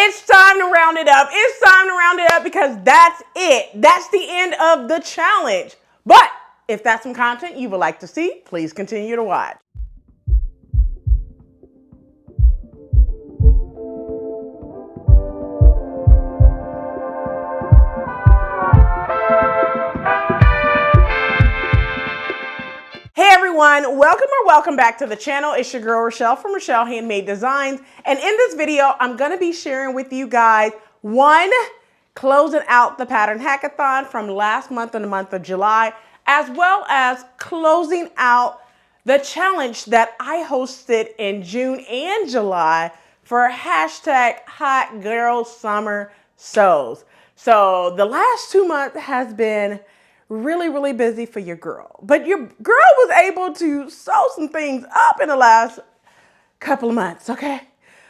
It's time to round it up. It's time to round it up because that's it. That's the end of the challenge. But if that's some content you would like to see, please continue to watch. Hey everyone, welcome back to the channel. It's your girl Rochelle from Rochelle Handmade Designs. And in this video, I'm gonna be sharing with you guys, one, closing out the pattern hackathon from last month in the month of July, as well as closing out the challenge that I hosted in June and July for hashtag Hot Girl Summer Sews. So the last 2 months has been really busy for your girl. But your girl was able to sew some things up in the last couple of months, okay?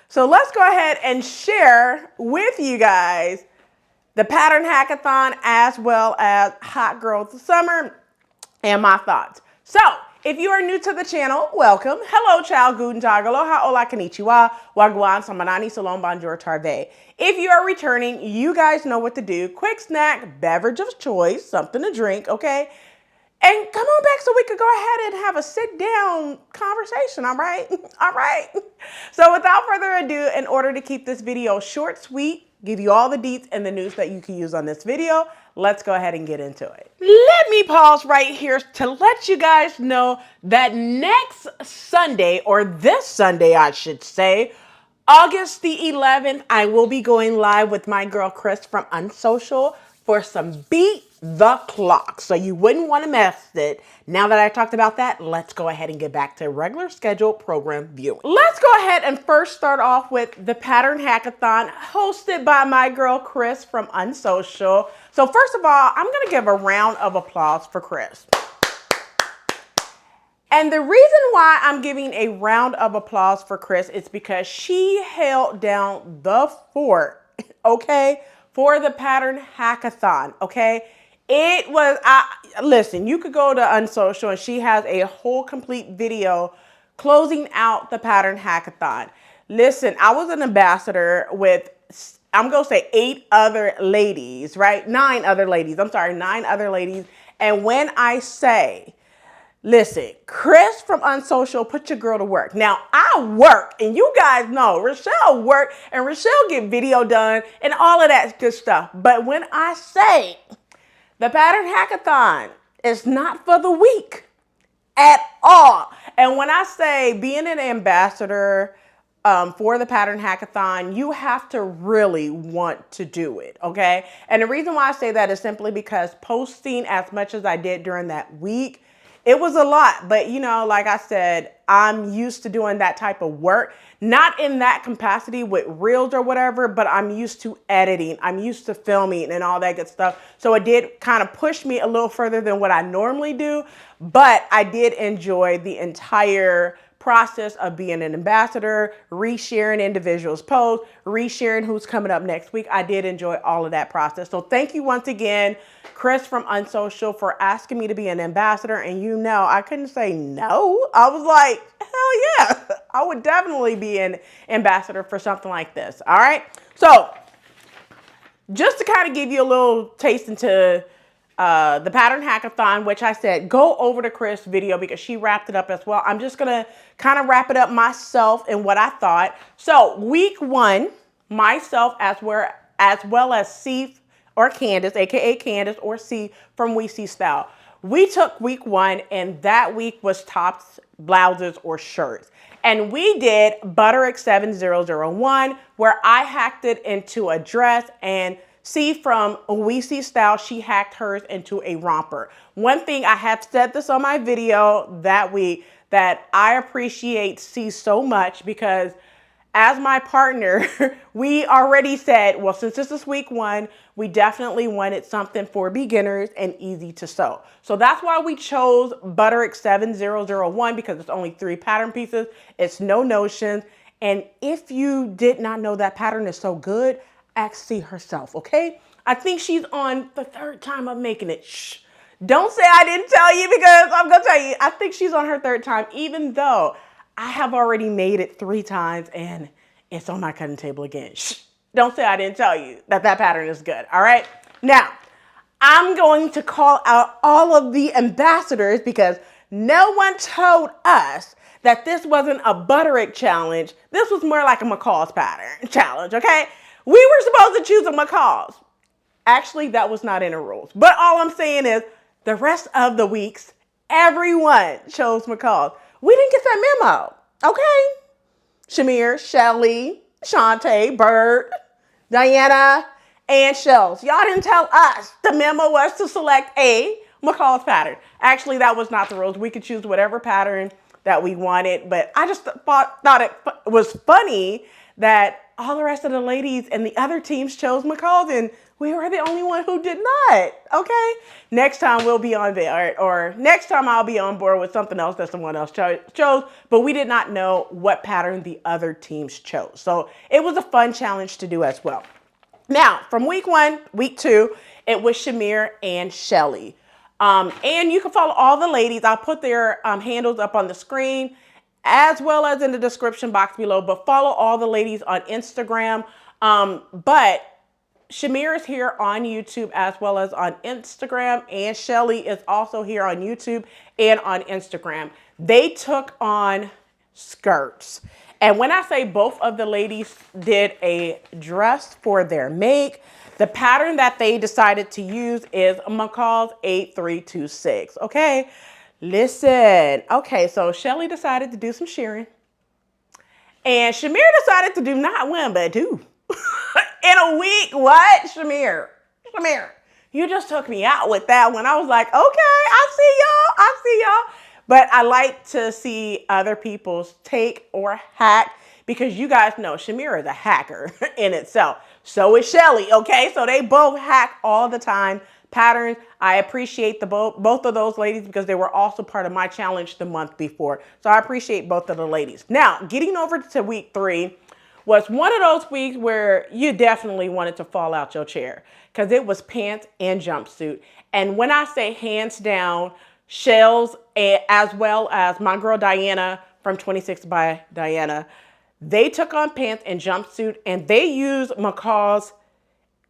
So let's go ahead and share with you guys the pattern hackathon as well as Hot Girls Summer and my thoughts. So if you are new to the channel, welcome. Hello, Ciao, Guten, Aloha, Hola, Konnichiwa, Gwaan, Sabonani, Shalom, Bonjour, If you are returning, you guys know what to do. Quick snack, beverage of choice, something to drink, okay? And come on back so we could go ahead and have a sit-down conversation, all right? All right. So without further ado, in order to keep this video short, sweet, give you all the deets and the news that you can use on this video, let's go ahead and get into it. Let me pause right here to let you guys know that next Sunday, or this Sunday, I should say, August the 11th, I will be going live with my girl Kris from Unsocial for some Beat the Clock. So you wouldn't want to miss it. Now that I talked about that, let's go ahead and get back to regular scheduled program viewing. Let's go ahead and first start off with the Pattern Hackathon hosted by my girl Kris from Unsocial. So first of all, I'm going to give a round of applause for Kris. And the reason why I'm giving a round of applause for Kris is because she held down the fort, okay, for the Pattern Hackathon, okay? It was, listen, you could go to Unsocial and she has a whole complete video closing out the Pattern Hackathon. Listen, I was an ambassador with, I'm going to say 8 other ladies, right? 9 other ladies. I'm sorry, 9 other ladies. And when I say, listen, Kris from Unsocial, put your girl to work. Now, I work, and you guys know, Rochelle work, and Rochelle get video done, and all of that good stuff. But when I say the Pattern Hackathon is not for the weak at all. And when I say being an ambassador for the Pattern Hackathon, you have to really want to do it, okay? And the reason why I say that is simply because posting as much as I did during that week, it was a lot, but you know, like I said, I'm used to doing that type of work, not in that capacity with reels or whatever, but I'm used to editing. I'm used to filming and all that good stuff. So it did kind of push me a little further than what I normally do, but I did enjoy the entire process of being an ambassador, resharing individuals' posts, resharing who's coming up next week. I did enjoy all of that process. So thank you once again, Kris from Unsocial, for asking me to be an ambassador. And you know, I couldn't say no. I was like, hell yeah, I would definitely be an ambassador for something like this. All right. So just to kind of give you a little taste into the Pattern Hackathon, which I said, go over to Kris' video because she wrapped it up as well. I'm just going to kind of wrap it up myself and what I thought. So week 1, myself as well as C or Candace, aka Candace or C from WeCeeStyle. We took week 1 and that week was tops, blouses, or shirts. And we did Butterick 7001 where I hacked it into a dress, and C from WeCeeStyle, she hacked hers into a romper. One thing, I have said this on my video that week, that I appreciate C so much because as my partner, we already said, well, since this is week 1, we definitely wanted something for beginners and easy to sew. So that's why we chose Butterick 7001 because it's only 3 pattern pieces. It's no notions. And if you did not know that pattern is so good, ask C herself, okay? I think she's on the 3rd time of making it. Shh. Don't say I didn't tell you because I'm going to tell you. I think she's on her 3rd time, even though I have already made it 3 times and it's on my cutting table again. Shh. Don't say I didn't tell you that that pattern is good, all right? Now, I'm going to call out all of the ambassadors because no one told us that this wasn't a Butterick challenge. This was more like a McCall's pattern challenge, okay? We were supposed to choose a McCall's. Actually, that was not in the rules. But all I'm saying is the rest of the weeks, everyone chose McCall's. We didn't get that memo, okay? Shimere, Schelli, Shontae, Bird, Dayana, and Shelz. Y'all didn't tell us the memo was to select a McCall's pattern. Actually, that was not the rules. We could choose whatever pattern that we wanted, but I just thought it was funny that all the rest of the ladies and the other teams chose McCall's and we were the only one who did not, okay? Next time we'll be on there, or next time I'll be on board with something else that someone else chose, but we did not know what pattern the other teams chose. So it was a fun challenge to do as well. Now, from week 1, week 2, it was Shimere and Schelli. And you can follow all the ladies. I'll put their handles up on the screen as well as in the description box below, but follow all the ladies on Instagram. But Shimere is here on YouTube as well as on Instagram, and Schelli is also here on YouTube and on Instagram. They took on skirts. And when I say both of the ladies did a dress for their make, the pattern that they decided to use is McCall's 8326, okay? Listen, okay, so Schelli decided to do some shearing. And Shimere decided to do not one, but two. In a week, what? Shimere, you just took me out with that one. I was like, okay, I see y'all. But I like to see other people's take or hack because you guys know Shimere is a hacker in itself. So is Schelli, okay? So they both hack all the time patterns. I appreciate both of those ladies because they were also part of my challenge the month before. So I appreciate both of the ladies. Now, getting over to week 3 was one of those weeks where you definitely wanted to fall out your chair because it was pants and jumpsuit. And when I say hands down, Shelz as well as my girl Dayana from 26 by Dayana, they took on pants and jumpsuit and they used McCall's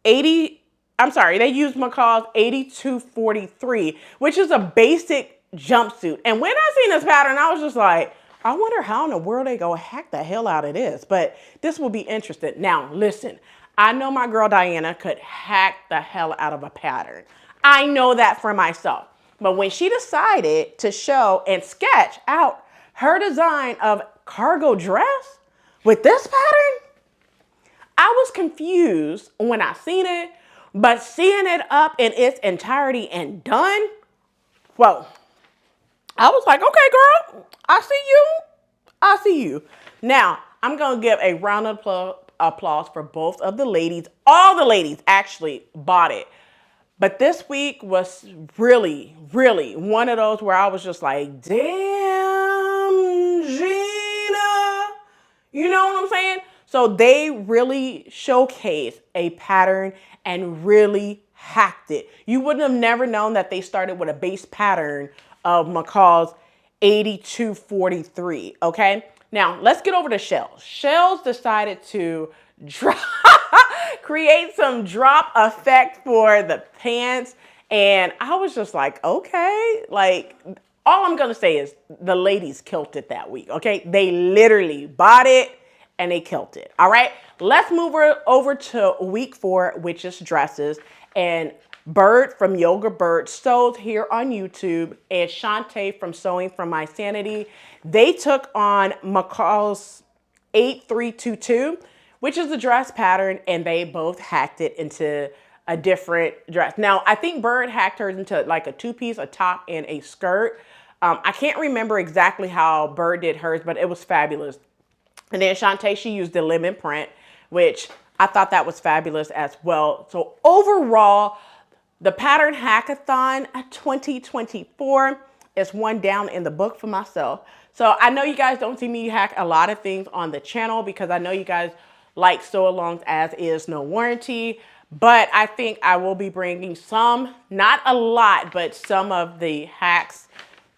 8243, which is a basic jumpsuit. And when I seen this pattern, I was just like, I wonder how in the world they go hack the hell out of this, but this will be interesting. Now, listen, I know my girl Dayana could hack the hell out of a pattern. I know that for myself. But when she decided to show and sketch out her design of cargo dress with this pattern, I was confused when I seen it, but seeing it up in its entirety and done, whoa. I was like, okay, girl, I see you. Now, I'm going to give a round of applause for both of the ladies. All the ladies actually bought it. But this week was really, really one of those where I was just like, damn, Gina. You know what I'm saying? So they really showcased a pattern and really hacked it. You wouldn't have never known that they started with a base pattern of McCall's 8243, okay? Now, let's get over to Shelz. Shelz decided to create some drop effect for the pants, and I was just like, okay, like, all I'm gonna say is the ladies killed it that week, okay? They literally bought it and they killed it, all right? Let's move over to week 4, which is dresses, and Bird from Yoga Bird Sews here on YouTube and Shontae from Sewing from My Sanity, they took on McCall's 8322, which is a dress pattern, and they both hacked it into a different dress. Now, I think Bird hacked hers into like a 2-piece, a top, and a skirt. I can't remember exactly how Bird did hers, but it was fabulous. And then Shontae, she used the lemon print, which I thought that was fabulous as well. So overall, the Pattern Hackathon 2024 is one down in the book for myself. So I know you guys don't see me hack a lot of things on the channel because I know you guys like sew-alongs as is, no warranty. But I think I will be bringing some, not a lot, but some of the hacks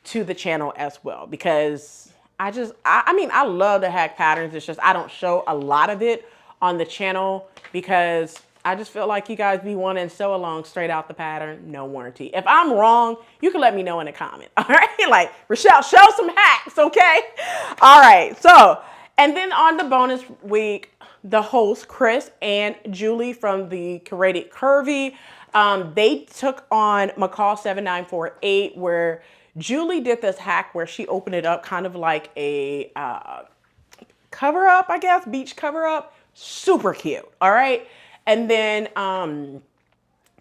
to the channel as well because I mean, I love to hack patterns. It's just I don't show a lot of it on the channel because I just feel like you guys be wanting sew along straight out the pattern, no warranty. If I'm wrong, you can let me know in the comment. All right, like Rochelle, show some hacks, okay? All right, so and then on the bonus week, the hosts Kris and Julie from the Curated Curvy, they took on McCall 7948, where Julie did this hack where she opened it up kind of like a cover up, I guess, beach cover up. Super cute. All right. And then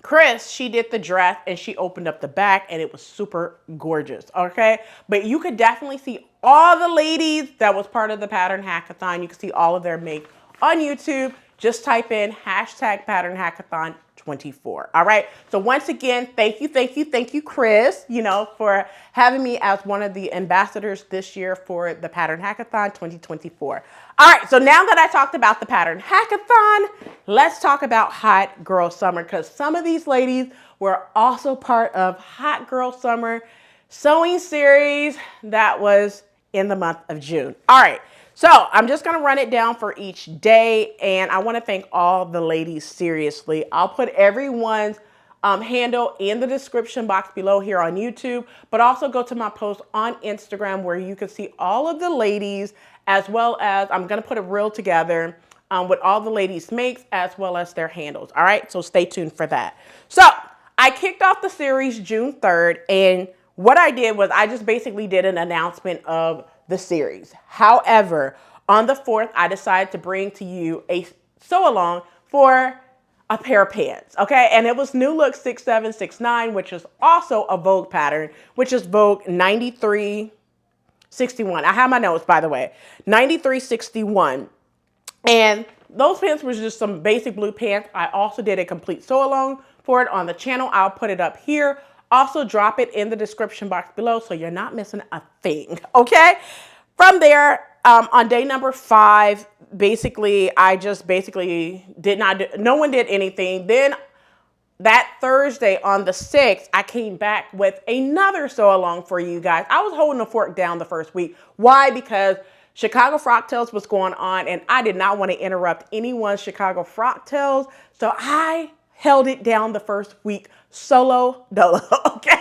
Kris, she did the dress and she opened up the back and it was super gorgeous. Okay. But you could definitely see all the ladies that was part of the pattern hackathon. You can see all of their make on YouTube. Just type in hashtag pattern hackathon 24. All right. So once again, thank you, Kris, you know, for having me as one of the ambassadors this year for the Pattern Hackathon 2024. All right. So now that I talked about the Pattern Hackathon, let's talk about Hot Girl Summer, because some of these ladies were also part of Hot Girl Summer sewing series that was in the month of June. All right. So I'm just going to run it down for each day, and I want to thank all the ladies seriously. I'll put everyone's handle in the description box below here on YouTube, but also go to my post on Instagram where you can see all of the ladies, as well as I'm going to put a reel together with all the ladies' makes as well as their handles. All right, so stay tuned for that. So I kicked off the series June 3rd, and what I did was I just basically did an announcement of the series. However, on the 4th, I decided to bring to you a sew along for a pair of pants, okay? And it was New Look 6769, which is also a Vogue pattern, which is Vogue 9361. I have my notes, by the way, 9361. And those pants were just some basic blue pants. I also did a complete sew along for it on the channel. I'll put it up here. Also drop it in the description box below so you're not missing a thing, okay? From there, on day number 5, basically, I just did not do, no one did anything. Then that Thursday on the 6th, I came back with another sew along for you guys. I was holding the fort down the first week. Why? Because Chicago Frock Tales was going on and I did not want to interrupt anyone's Chicago Frock Tales. So I held it down the first week solo dolo, okay?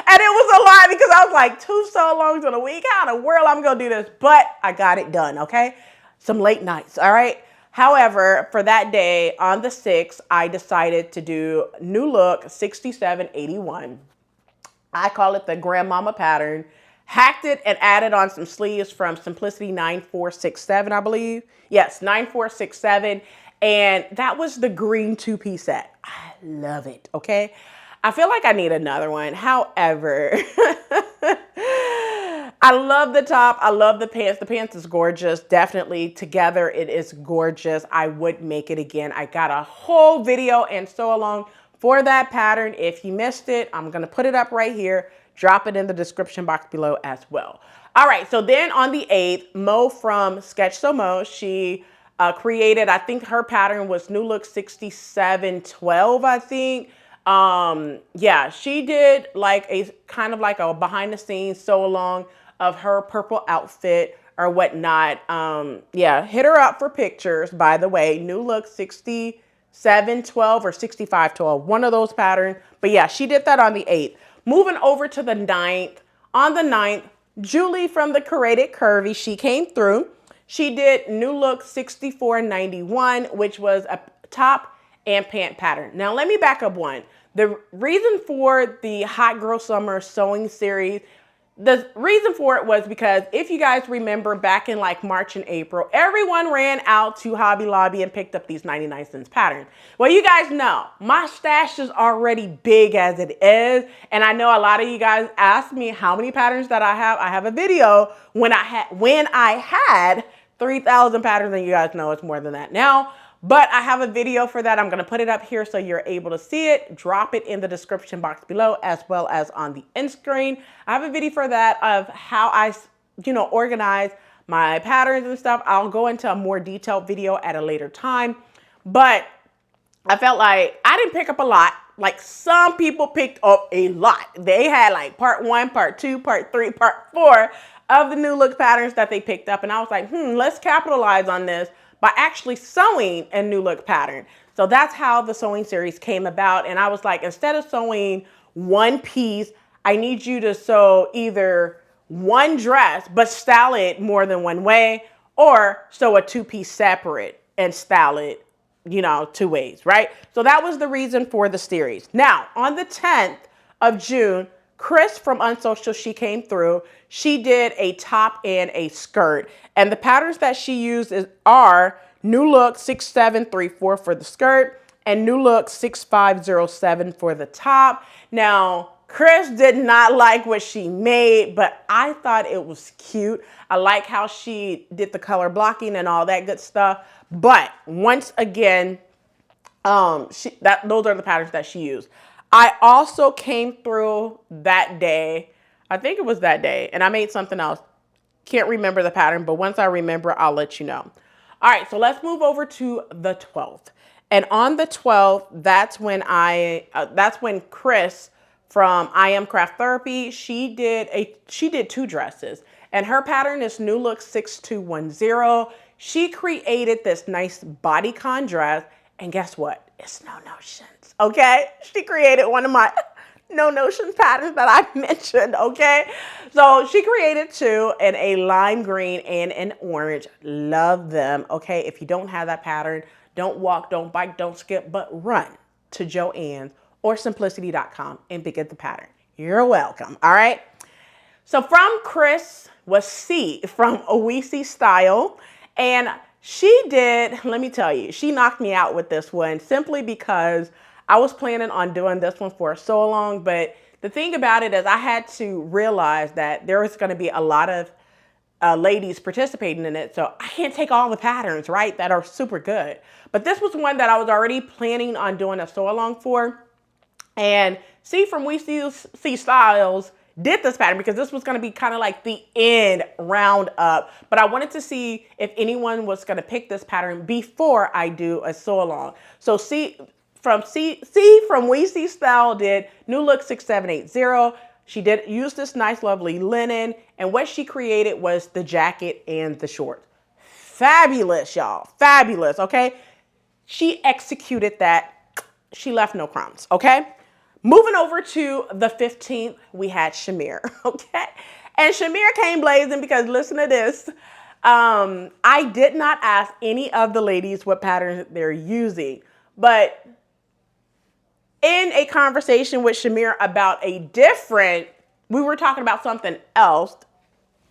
And it was a lot because I was like 2 sew alongs in a week. How in the world I'm gonna do this? But I got it done, okay? Some late nights, all right? However, for that day on the 6th, I decided to do New Look 6781. I call it the grandmama pattern. Hacked it and added on some sleeves from Simplicity 9467, I believe. Yes, 9467. And that was the green 2-piece set. I love it, okay? I feel like I need another one. However, I love the top. I love the pants. The pants is gorgeous. Definitely together, it is gorgeous. I would make it again. I got a whole video and sew along for that pattern. If you missed it, I'm going to put it up right here. Drop it in the description box below as well. All right, so then on the 8th, Mo from Sketch So Mo, she created, I think her pattern was New Look 6712, I think. Yeah, she did like a kind of like a behind the scenes sew along of her purple outfit or whatnot. Yeah, hit her up for pictures, by the way. New Look 6712 or 6512, one of those patterns. But yeah, she did that on the 8th. Moving over to the 9th. On the 9th, Julie from the Curated Curvy, she came through. She did New Look 6491, which was a top and pant pattern. Now, let me back up one. The reason for the Hot Girl Summer sewing series, the reason for it was because if you guys remember back in like March and April, everyone ran out to Hobby Lobby and picked up these 99-cent patterns. Well, you guys know my stash is already big as it is. And I know a lot of you guys asked me how many patterns that I have. I have a video when I had 3,000 patterns, and you guys know it's more than that now. But I have a video for that. I'm going to put it up here so you're able to see it. Drop it in the description box below as well as on the end screen. I have a video for that of how I, organize my patterns and stuff. I'll go into a more detailed video at a later time. But I felt like I didn't pick up a lot. Like some people picked up a lot. They had like part 1, part 2, part 3, part 4 of the New Look patterns that they picked up. And I was like, let's capitalize on this by actually sewing a new look pattern. So that's how the sewing series came about. And I was like, instead of sewing one piece, I need you to sew either one dress, but style it more than one way, or sew a two-piece separate and style it, you know, two ways, right? So that was the reason for the series. Now, on the 10th of June, Kris from Unsocial, she came through. She did a top and a skirt. And the patterns that she used are New Look 6734 for the skirt and New Look 6507 for the top. Now, Kris did not like what she made, but I thought it was cute. I like how she did the color blocking and all that good stuff. But once again, those are the patterns that she used. I also came through that day. I think it was that day, and I made something else. Can't remember the pattern, but once I remember, I'll let you know. All right, so let's move over to the 12th. And on the 12th, that's when Kris from I Am Craft Therapy, she did two dresses, and her pattern is New Look 6210. She created this nice bodycon dress, and guess what? It's no notions, okay? She created one of my no notion patterns that I mentioned, okay? So she created two in a lime green and an orange. Love them, okay? If you don't have that pattern, don't walk, don't bike, don't skip, but run to Joann's or simplicity.com and get the pattern. You're welcome, all right? So from Kris was C from WeCeeStyle, and she did, let me tell you, she knocked me out with this one simply because I was planning on doing this one for so long, but the thing about it is I had to realize that there was going to be a lot of ladies participating in it, so I can't take all the patterns, right, that are super good. But this was one that I was already planning on doing a sew along for, and C from WeCeeStyle did this pattern because this was going to be kind of like the end roundup, but I wanted to see if anyone was going to pick this pattern before I do a sew along. So C from WeCeeStyle did New Look 6780. She did use this nice lovely linen, and what she created was the jacket and the shorts. Fabulous, y'all, fabulous, okay? She executed that. She left no crumbs, okay? Moving over to the 15th, we had Shimere, okay? And Shimere came blazing because listen to this. I did not ask any of the ladies what patterns they're using, but in a conversation with Shimere about we were talking about something else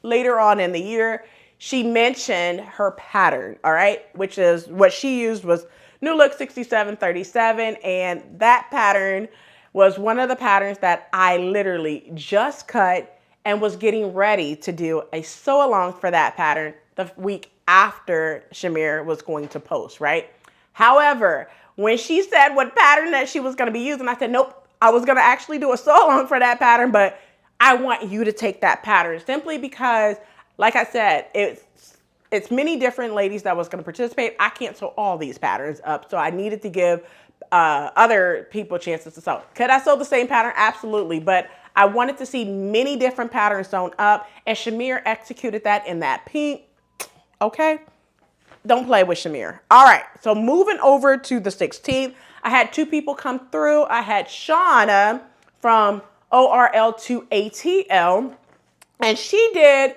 later on in the year, she mentioned her pattern, all right? Which is what she used was New Look 6737, and that pattern was one of the patterns that I literally just cut and was getting ready to do a sew along for that pattern the week after Shimere was going to post, right? However, when she said what pattern that she was going to be using, I said, nope, I was going to actually do a sew along for that pattern, but I want you to take that pattern simply because, like I said, it's many different ladies that was going to participate. I can't sew all these patterns up, so I needed to give other people chances to sew. Could I sew the same pattern? Absolutely, but I wanted to see many different patterns sewn up, and Shimere executed that in that pink, okay? Don't play with Shimere. All right, so moving over to the 16th, I had two people come through. I had Shauna from ORL to ATL, and she did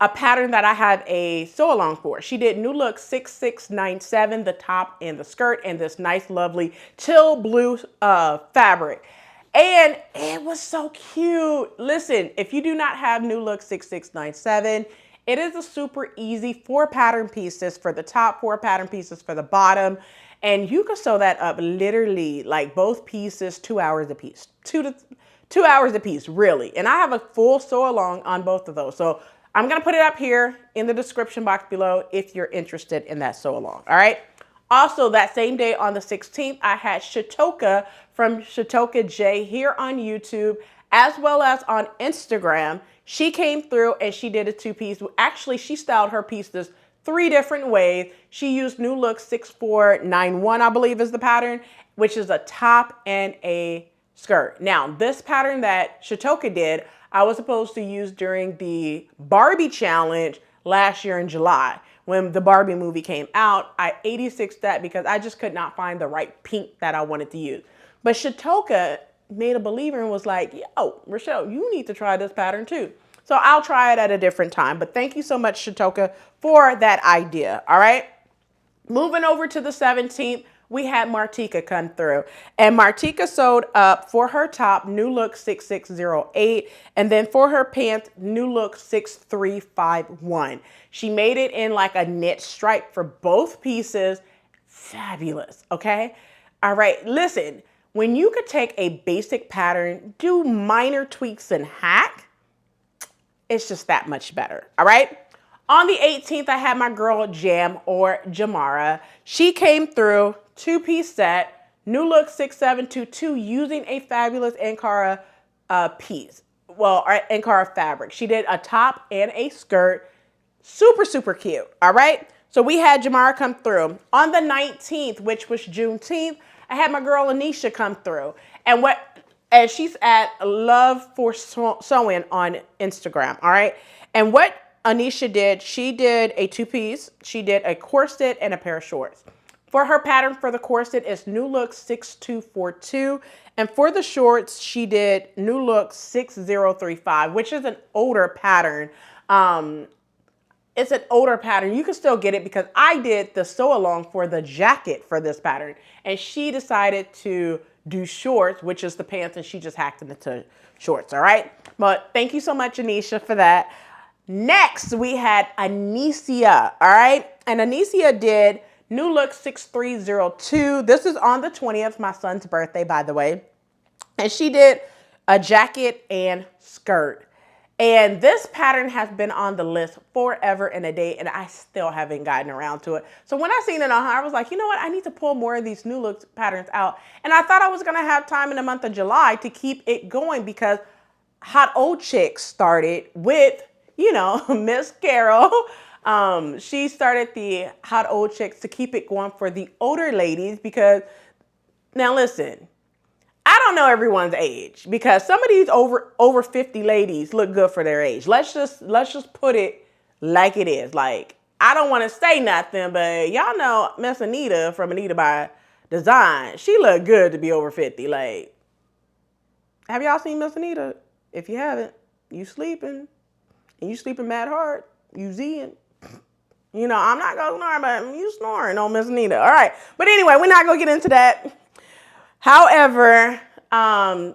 a pattern that I have a sew along for. She did New Look 6697, the top and the skirt, and this nice lovely teal blue fabric. And it was so cute. Listen, if you do not have New Look 6697, it is a super easy 4 pattern pieces for the top, 4 pattern pieces for the bottom. And you can sew that up literally like both pieces 2 hours a piece, 2 hours a piece, really. And I have a full sew along on both of those. So I'm going to put it up here in the description box below if you're interested in that sew along. All right. Also, that same day on the 16th, I had Shutoka from Shutoka J here on YouTube, as well as on Instagram. She came through and she did a 2-piece. Actually, she styled her pieces 3 different ways. She used New Look 6491, I believe is the pattern, which is a top and a skirt. Now, this pattern that Shutoka did, I was supposed to use during the Barbie challenge last year in July, when the Barbie movie came out. I 86'd that because I just could not find the right pink that I wanted to use. But Shutoka made a believer and was like, yo, Rochelle, you need to try this pattern too. So I'll try it at a different time. But thank you so much, Shutoka, for that idea. All right. Moving over to the 17th, we had Martikak come through. And Martikak sewed up for her top, new look 6608. And then for her pants, new look 6351. She made it in like a knit stripe for both pieces. Fabulous. Okay. All right. Listen, when you could take a basic pattern, do minor tweaks and hack, it's just that much better. All right. On the 18th, I had my girl Jam or Jamara. She came through, two-piece set, new look 6722, using a fabulous Ankara piece. Well, Ankara fabric. She did a top and a skirt. Super, super cute. All right. So we had Jamara come through. On the 19th, which was Juneteenth, I had my girl Enisha come through. And she's at Love for Sewing on Instagram. All right. And what Enisha did, she did a two-piece. She did a corset and a pair of shorts. For her pattern for the corset is new look 6242. And for the shorts, she did new look 6035, which is an older pattern. It's an older pattern. You can still get it because I did the sew along for the jacket for this pattern. And she decided to do shorts, which is the pants, and she just hacked into shorts. All right. But thank you so much, Enisha, for that. Next, we had Enisha. All right. And Enisha did new look 6302. This is on the 20th, my son's birthday, by the way. And she did a jacket and skirt. And this pattern has been on the list forever and a day, and I still haven't gotten around to it. So when I seen it on her, I was like, you know what? I need to pull more of these new look patterns out. And I thought I was going to have time in the month of July to keep it going because Hot Old Chicks started with, you know, Miss Carol. She started the Hot Old Chicks to keep it going for the older ladies because, now listen, I don't know everyone's age because some of these over 50 ladies look good for their age. Let's just put it like it is. Like, I don't want to say nothing, but y'all know Miss Anita from Anita by Design. She look good to be over 50. Like, have y'all seen Miss Anita? If you haven't, you sleeping. And you sleeping mad hard. You Zing. You know, I'm not going to snore, but you snoring on Miss Anita. All right. But anyway, we're not going to get into that. However,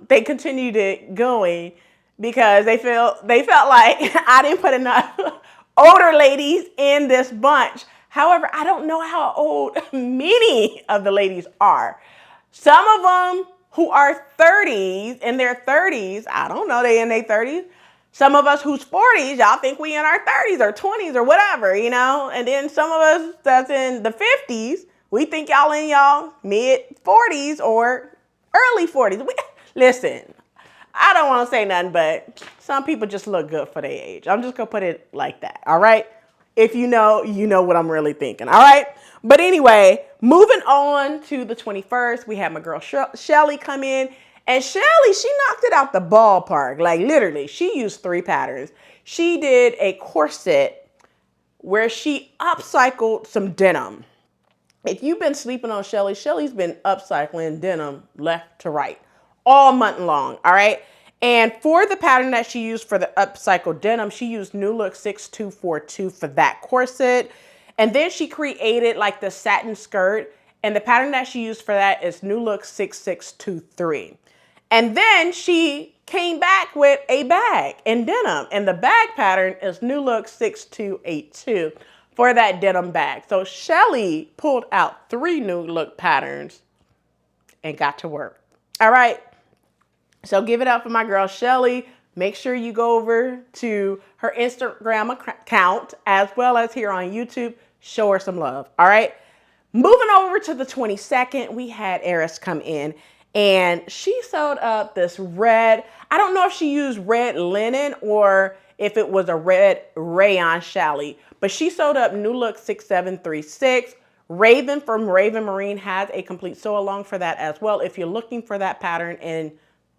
they continued it going because they felt like I didn't put enough older ladies in this bunch. However, I don't know how old many of the ladies are. Some of them who are 30s, in their 30s, I don't know, they in their 30s. Some of us who's 40s, y'all think we in our 30s or 20s or whatever, you know? And then some of us that's in the 50s, we think y'all in y'all mid 40s or early 40s. Listen, I don't want to say nothing, but some people just look good for their age. I'm just going to put it like that. All right. If you know what I'm really thinking. All right. But anyway, moving on to the 21st, we had my girl Schelli come in. And Schelli, she knocked it out the ballpark. Like literally, she used 3 patterns. She did a corset where she upcycled some denim. If you've been sleeping on Schelli, Shelly's been upcycling denim left to right all month long, all right? And for the pattern that she used for the upcycled denim, she used new look 6242 for that corset. And then she created like the satin skirt, and the pattern that she used for that is new look 6623. And then she came back with a bag in denim, and the bag pattern is new look 6282. For that denim bag. So Schelli pulled out 3 new look patterns and got to work. All right. So give it up for my girl Schelli. Make sure you go over to her Instagram account as well as here on YouTube. Show her some love. All right. Moving over to the 22nd, we had Eris come in and she sewed up this red. I don't know if she used red linen or if it was a red rayon challis. But she sewed up new look 6736. Raven from Raven Marine has a complete sew along for that as well. If you're looking for that pattern in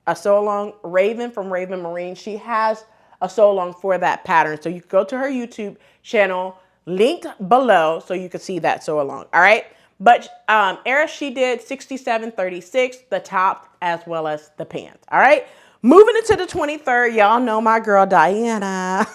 a sew along, Raven from Raven Marine, she has a sew along for that pattern. So you can go to her YouTube channel, linked below so you can see that sew along. All right. But Eris, she did 6736, the top as well as the pants. All right. Moving into the 23rd, y'all know my girl Dayana.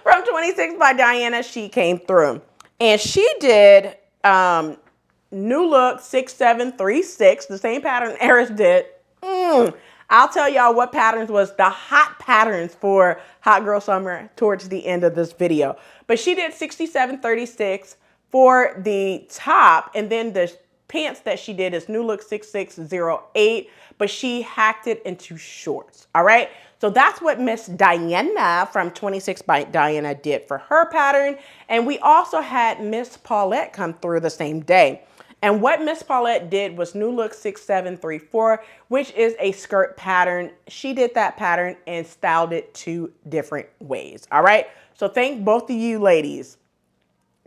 From 26 by Dayana, she came through. And she did new look 6736, the same pattern Eris did. I'll tell y'all what patterns was the hot patterns for Hot Girl Summer towards the end of this video. But she did 6736 for the top, and then the pants that she did is new look 6608, but she hacked it into shorts. All right. So that's what Miss Dayana from 26 by Dayana did for her pattern. And we also had Miss Paulette come through the same day. And what Miss Paulette did was new look 6734, which is a skirt pattern. She did that pattern and styled it 2 different ways. All right. So thank both of you ladies.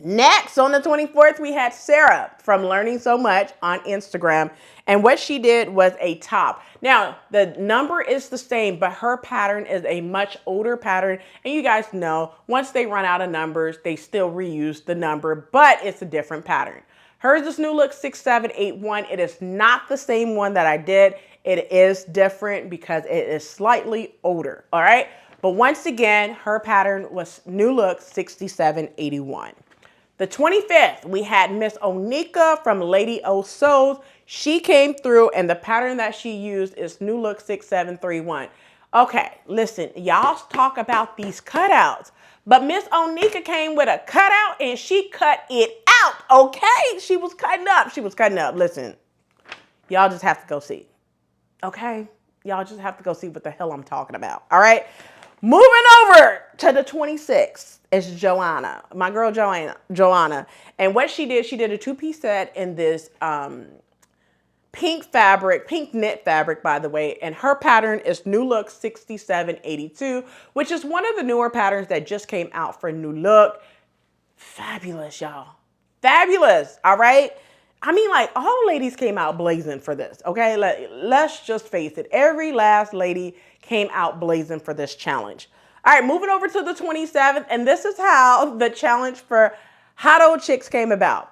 Next, on the 24th, we had Sarah from Learning So Much on Instagram. And what she did was a top. Now, the number is the same, but her pattern is a much older pattern. And you guys know, once they run out of numbers, they still reuse the number, but it's a different pattern. Hers is new look 6781. It is not the same one that I did. It is different because it is slightly older. All right. But once again, her pattern was new look 6781. The 25th, we had Miss Onika from Lady O Sews. She came through and the pattern that she used is new look 6731. Okay, listen, y'all talk about these cutouts, but Miss Onika came with a cutout and she cut it out, okay? She was cutting up. She was cutting up. Listen, y'all just have to go see, okay? Y'all just have to go see what the hell I'm talking about, all right? Moving over to the 26th is Joanna, my girl Joanna. And what she did a 2-piece set in this pink fabric, pink knit fabric, by the way. And her pattern is new look 6782, which is one of the newer patterns that just came out for new look. Fabulous, y'all. Fabulous, all right? I mean, like, all the ladies came out blazing for this, okay? Let's just face it. Every last lady came out blazing for this challenge. All right, moving over to the 27th, and this is how the challenge for Hot Old Chicks came about.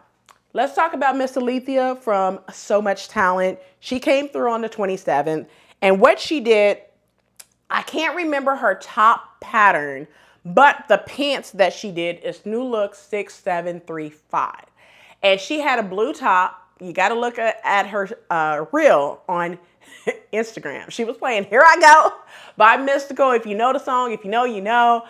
Let's talk about Miss Alethea from So Much Talent. She came through on the 27th, and what she did, I can't remember her top pattern, but the pants that she did is new look 6735. And she had a blue top. You got to look at her reel on Instagram. She was playing Here I Go by Mystical. If you know the song, if you know, you know.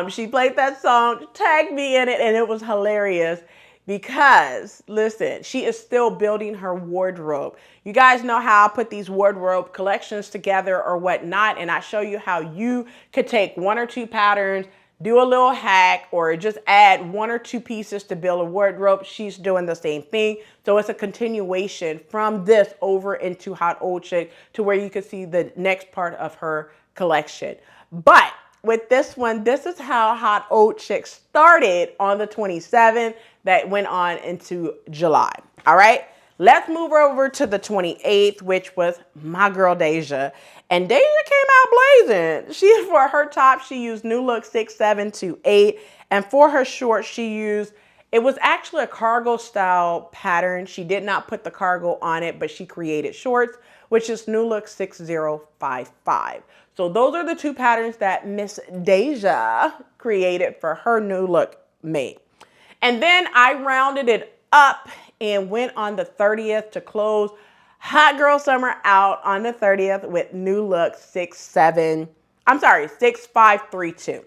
She played that song, tagged me in it, and it was hilarious because, listen, she is still building her wardrobe. You guys know how I put these wardrobe collections together or whatnot, and I show you how you could take 1 or 2 patterns, do a little hack, or just add 1 or 2 pieces to build a wardrobe. She's doing the same thing. So it's a continuation from this over into Hot Old Chick to where you can see the next part of her collection. But with this one, this is how Hot Old Chick started on the 27th that went on into July. All right. Let's move over to the 28th, which was my girl Deja. And Deja came out blazing. For her top, she used new look 6728. And for her shorts, she used, it was actually a cargo style pattern. She did not put the cargo on it, but she created shorts, which is new look 6055. So those are the 2 patterns that Miss Deja created for her new look made. And then I rounded it up and went on the 30th to close Hot Girl Summer out on the 30th with new look 6532.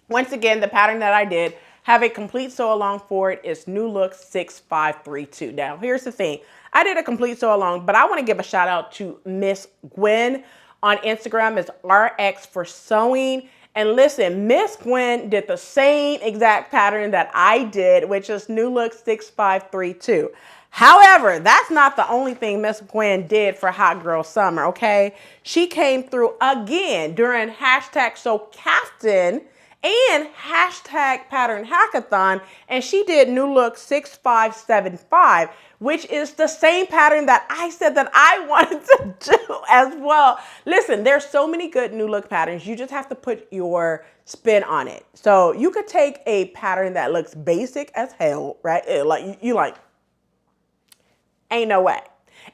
Once again, the pattern that I did have a complete sew along for it is new look 6532. Now, here's the thing. I did a complete sew along, but I want to give a shout out to Miss Gwen on Instagram. It's RX for Sewing. And listen, Miss Gwen did the same exact pattern that I did, which is new look 6532. However, that's not the only thing Miss Gwen did for Hot Girl Summer, okay? She came through again during #SewCaftan and hashtag pattern hackathon, and she did new look 6575, which is the same pattern that I said that I wanted to do as well. Listen, there's so many good new look patterns. You just have to put your spin on it. So you could take a pattern that looks basic as hell, right? You like, ain't no way.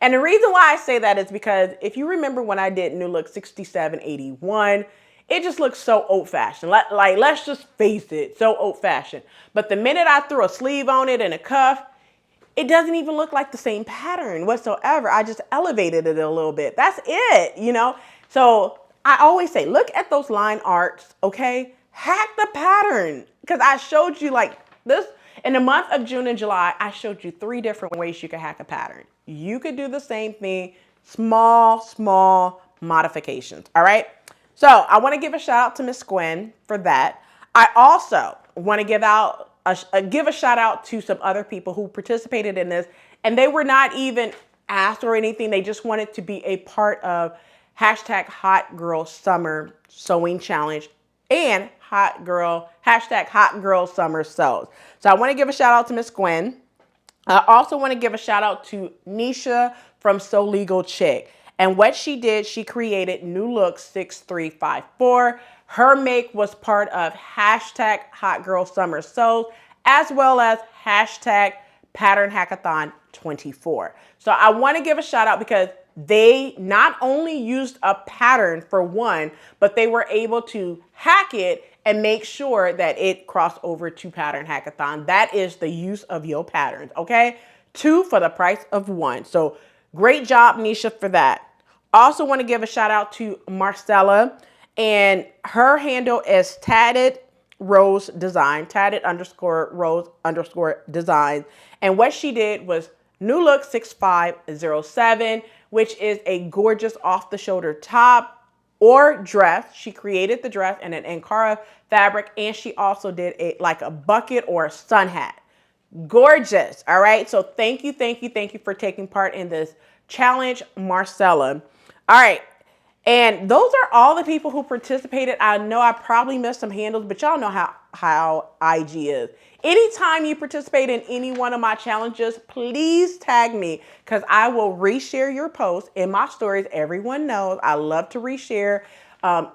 And the reason why I say that is because if you remember when I did new look 6781, it just looks so old-fashioned. Like, let's just face it, so old-fashioned. But the minute I threw a sleeve on it and a cuff, it doesn't even look like the same pattern whatsoever. I just elevated it a little bit. That's it, you know? So I always say, look at those line arts, okay? Hack the pattern. Because I showed you like this. In the month of June and July, I showed you 3 different ways you could hack a pattern. You could do the same thing, small modifications, all right? So I want to give a shout out to Miss Gwen for that. I also want to give a shout out to some other people who participated in this, and they were not even asked or anything. They just wanted to be a part of hashtag Hot Girl Summer Sewing Challenge and hashtag Hot Girl Summer Sews. So I want to give a shout out to Miss Gwen. I also want to give a shout out to Enisha from So Legal Chick. And what she did, she created new look 6354. Her make was part of hashtag Hot Girl Summer Sews, as well as hashtag Pattern Hackathon 24. So I want to give a shout out because they not only used a pattern for one, but they were able to hack it and make sure that it crossed over to Pattern Hackathon. That is the use of your patterns, okay? 2 for the price of 1. So great job, Nisha, for that. Also want to give a shout out to Marcella, and her handle is tatted rose design, tatted_rose_design. And what she did was new look 6507, which is a gorgeous off the shoulder top or dress. She created the dress in an Ankara fabric, and she also did like a bucket or a sun hat. Gorgeous. All right. So thank you for taking part in this challenge, Marcella. All right. And those are all the people who participated. I know I probably missed some handles, but y'all know how IG is. Anytime you participate in any one of my challenges, please tag me because I will reshare your post in my stories. Everyone knows I love to reshare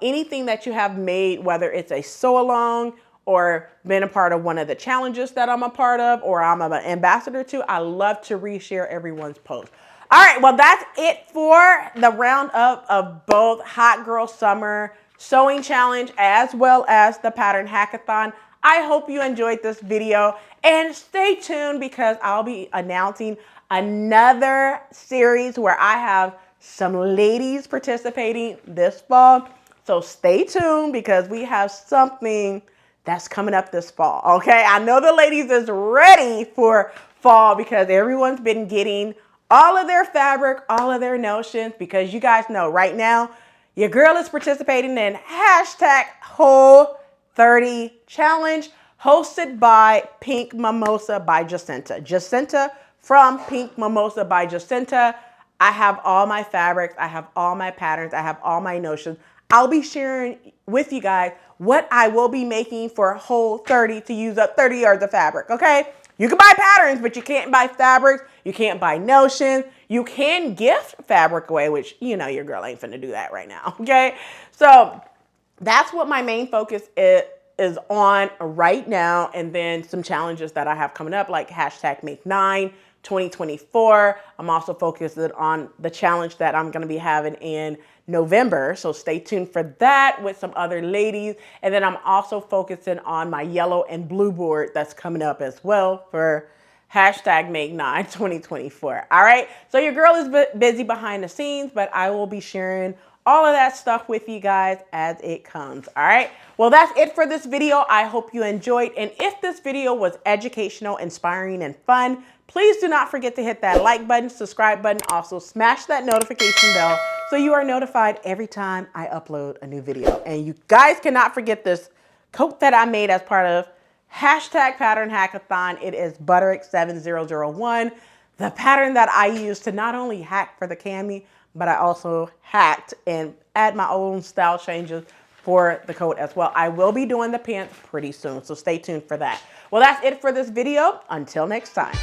anything that you have made, whether it's a sew along or been a part of one of the challenges that I'm a part of or I'm an ambassador to. I love to reshare everyone's post. All right, well, that's it for the roundup of both Hot Girl Summer Sewing Challenge as well as the Pattern Hackathon. I hope you enjoyed this video, and stay tuned because I'll be announcing another series where I have some ladies participating this fall. So stay tuned because we have something that's coming up this fall, okay? I know the ladies is ready for fall because everyone's been getting all of their fabric, all of their notions, because you guys know right now, your girl is participating in hashtag Whole 30 Challenge, hosted by Pink Mimosa by Jacinta. Jacinta from Pink Mimosa by Jacinta. I have all my fabrics, I have all my patterns, I have all my notions. I'll be sharing with you guys what I will be making for Whole 30 to use up 30 yards of fabric, okay? You can buy patterns, but you can't buy fabrics. You can't buy notions. You can gift fabric away, which, you know, your girl ain't finna do that right now, okay? So that's what my main focus is on right now. And then some challenges that I have coming up, like hashtag Make 9 2024. I'm also focused on the challenge that I'm gonna be having in November. So stay tuned for that with some other ladies. And then I'm also focusing on my yellow and blue board that's coming up as well for hashtag Make 9 2024. All right. So your girl is busy behind the scenes, but I will be sharing all of that stuff with you guys as it comes. All right. Well, that's it for this video. I hope you enjoyed. And if this video was educational, inspiring, and fun, please do not forget to hit that like button, subscribe button. Also smash that notification bell so you are notified every time I upload a new video. And you guys cannot forget this coat that I made as part of hashtag Pattern Hackathon. It is Butterick 7001, the pattern that I used to not only hack for the cami, but I also hacked and add my own style changes for the coat as well. I will be doing the pants pretty soon, so stay tuned for that. Well, that's it for this video. Until next time.